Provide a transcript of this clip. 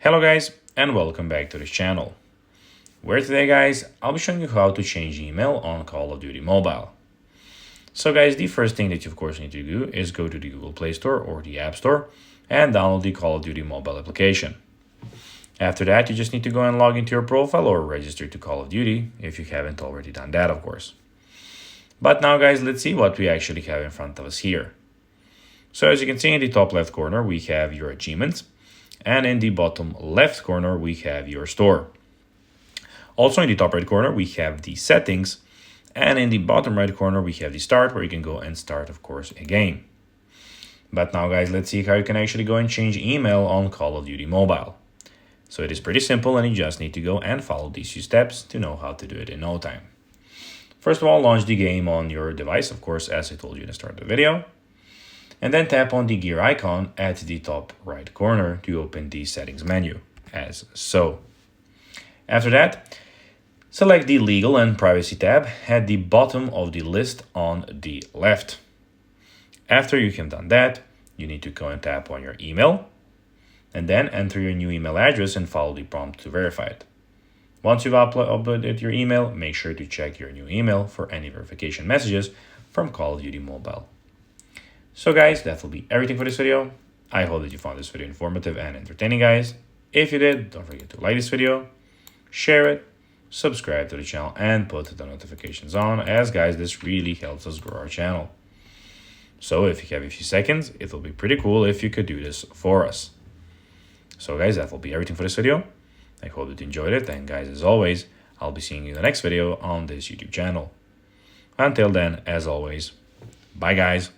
Hello guys and welcome back to this channel, where today guys I'll be showing you how to change email on Call of Duty Mobile. So guys, the first thing that you of course need to do is go to the Google Play Store or the App Store and download the Call of Duty Mobile application. After that, you just need to go and log into your profile or register to Call of Duty if you haven't already done that, of course. But now guys, let's see what we actually have in front of us here. So as you can see in the top left corner, we have your achievements, and in the bottom left corner, we have your store. Also in the top right corner, we have the settings, and in the bottom right corner, we have the start, where you can go and start, of course, a game. But now guys, let's see how you can actually go and change email on Call of Duty Mobile. So it is pretty simple, and you just need to go and follow these few steps to know how to do it in no time. First of all, launch the game on your device, of course, as I told you to start the video. And then tap on the gear icon at the top right corner to open the settings menu, as so. After that, select the legal and privacy tab at the bottom of the list on the left. After you have done that, you need to go and tap on your email, and then enter your new email address and follow the prompt to verify it. Once you've uploaded your email, make sure to check your new email for any verification messages from Call of Duty Mobile. So guys, that will be everything for this video. I hope that you found this video informative and entertaining, guys. If you did, don't forget to like this video, share it, subscribe to the channel, and put the notifications on, as guys, this really helps us grow our channel. So if you have a few seconds, it will be pretty cool if you could do this for us. So guys, that will be everything for this video. I hope that you enjoyed it, and guys, as always, I'll be seeing you in the next video on this YouTube channel. Until then, as always, bye guys.